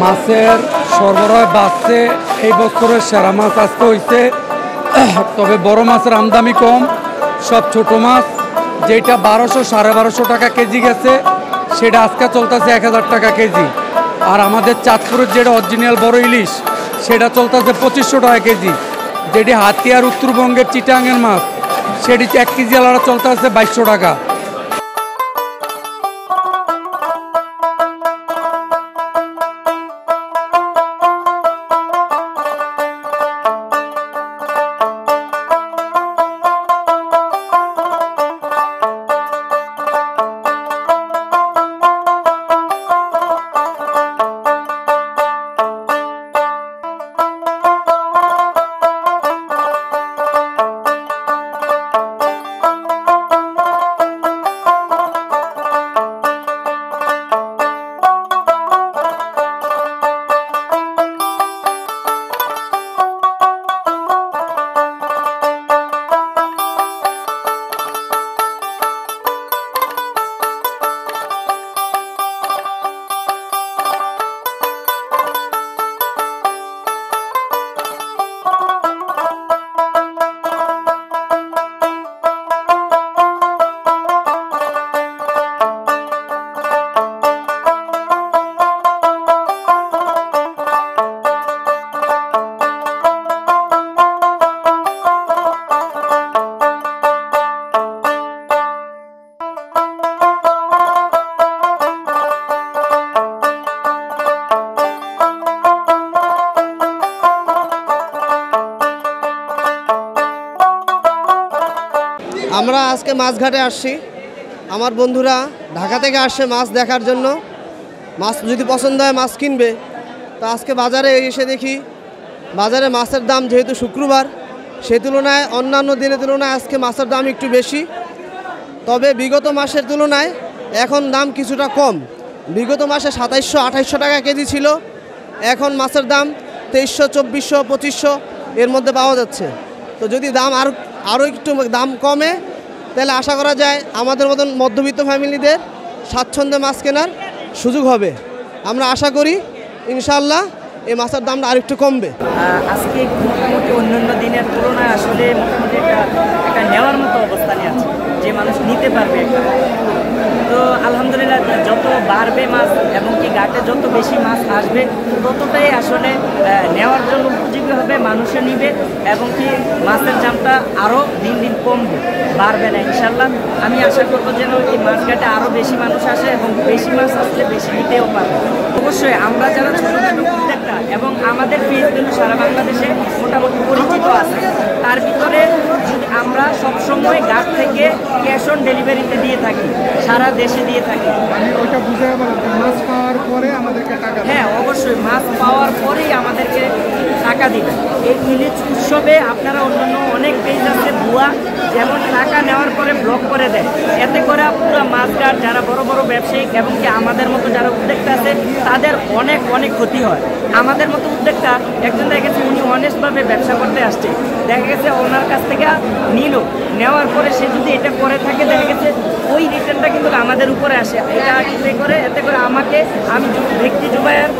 মাছের সরবরাহ বাড়ছে। এই বছরের সেরা মাছ আজকে হয়েছে, তবে বড় মাছের আমদানি কম। সব ছোট মাছ যেটা 1200 1250 টাকা কেজি গেছে, সেটা আজকে চলতেছে 1000 টাকা কেজি। আর আমাদের চাঁদপুরের যেটা অরিজিনাল বড় ইলিশ, সেটা চলতেছে 2500 টাকা কেজি। যেটি হাতিয়ার উত্তরবঙ্গের চিটাঙের মাছ, সেটি 1 কেজি আলাদা চলতেছে 2200 টাকা। আমরা আজকে মাছঘাটে আসছি। আমার বন্ধুরা ঢাকা থেকে আসছে মাছ দেখার জন্য। মাছ যদি পছন্দ হয় মাছ কিনবে। তো আজকে বাজারে এসে দেখি বাজারে মাছের দাম যেহেতু শুক্রবার, সেই তুলনায় অন্যান্য দিনের তুলনায় আজকে মাছের দাম একটু বেশি। তবে বিগত মাসের তুলনায় এখন দাম কিছুটা কম। বিগত মাসে 2700-2800 টাকা কেজি ছিল, এখন মাছের দাম 2300-2400-2500 এর মধ্যে পাওয়া যাচ্ছে। তো যদি দাম আরও একটু দাম কমে, তাহলে আশা করা যায় আমাদের মতন মধ্যবিত্ত ফ্যামিলিদের স্বাচ্ছন্দ্যে মাছ কেনার সুযোগ হবে। আমরা আশা করি ইনশাআল্লাহ এই মাছের দামটা আরেকটু কমবে। আজকে মোটামুটি অন্যান্য দিনের তুলনায় আসলে মোটামুটি একটা নেওয়ার মতো অবস্থানে আছে, যে মানুষ নিতে পারবে। তো আলহামদুলিল্লাহ, যত বাড়বে মাছ এবং কি ঘাটে যত বেশি মাছ আসবে, ততটাই আসলে নেওয়ার জন্য উপযোগী হবে, মানুষে নিবে এবং কি মাছের দামটা আরও দিন দিন কমবে, বাড়বে না ইনশাল্লাহ। আমি আশা করবো যেন এই মাছ ঘাটে আরও বেশি মানুষ আসে এবং বেশি মাছ আসলে বেশি নিতেও পারবে। অবশ্যই আমরা যারা ছোটোখাটো উদ্যোক্তা এবং আমাদের পেজগুলো সারা বাংলাদেশে মোটামুটি পরিচিত আছে, তার ভিতরে যদি আমরা সবসময় ঘাট থেকে ক্যাশ অন ডেলিভারিতে দিয়ে থাকি, সারা দেশে দিয়ে থাকি। মাছ পাওয়ার পরে আমাদেরকে টাকা, হ্যাঁ অবশ্যই মাছ পাওয়ার পরেই আমাদেরকে টাকা দিবেন। এই ইলিশ উৎসবে আপনারা অন্যান্য অনেক পেজ আছে ভুয়া, যেমন টাকা নেওয়ার পরে ব্লক করে দেয়। এতে করে পুরো মাছঘাট যারা বড় বড় ব্যবসায়িক এবং কি আমাদের মতো যারা উদ্যোক্তা আছে, তাদের অনেক অনেক ক্ষতি হয়। আমাদের মতো উদ্যোক্তা একজন দেখা গেছে উনি অনেস্টভাবে ব্যবসা করতে আসছে, দেখা গেছে ওনার কাছ থেকে নিল, নেওয়ার পরে সে যদি এটা করে থাকে, দেখা গেছে ওই রিটার্নটা কিন্তু আমাদের উপরে আসে। এটা করে এতে করে আমি ব্যক্তি জুবায়ের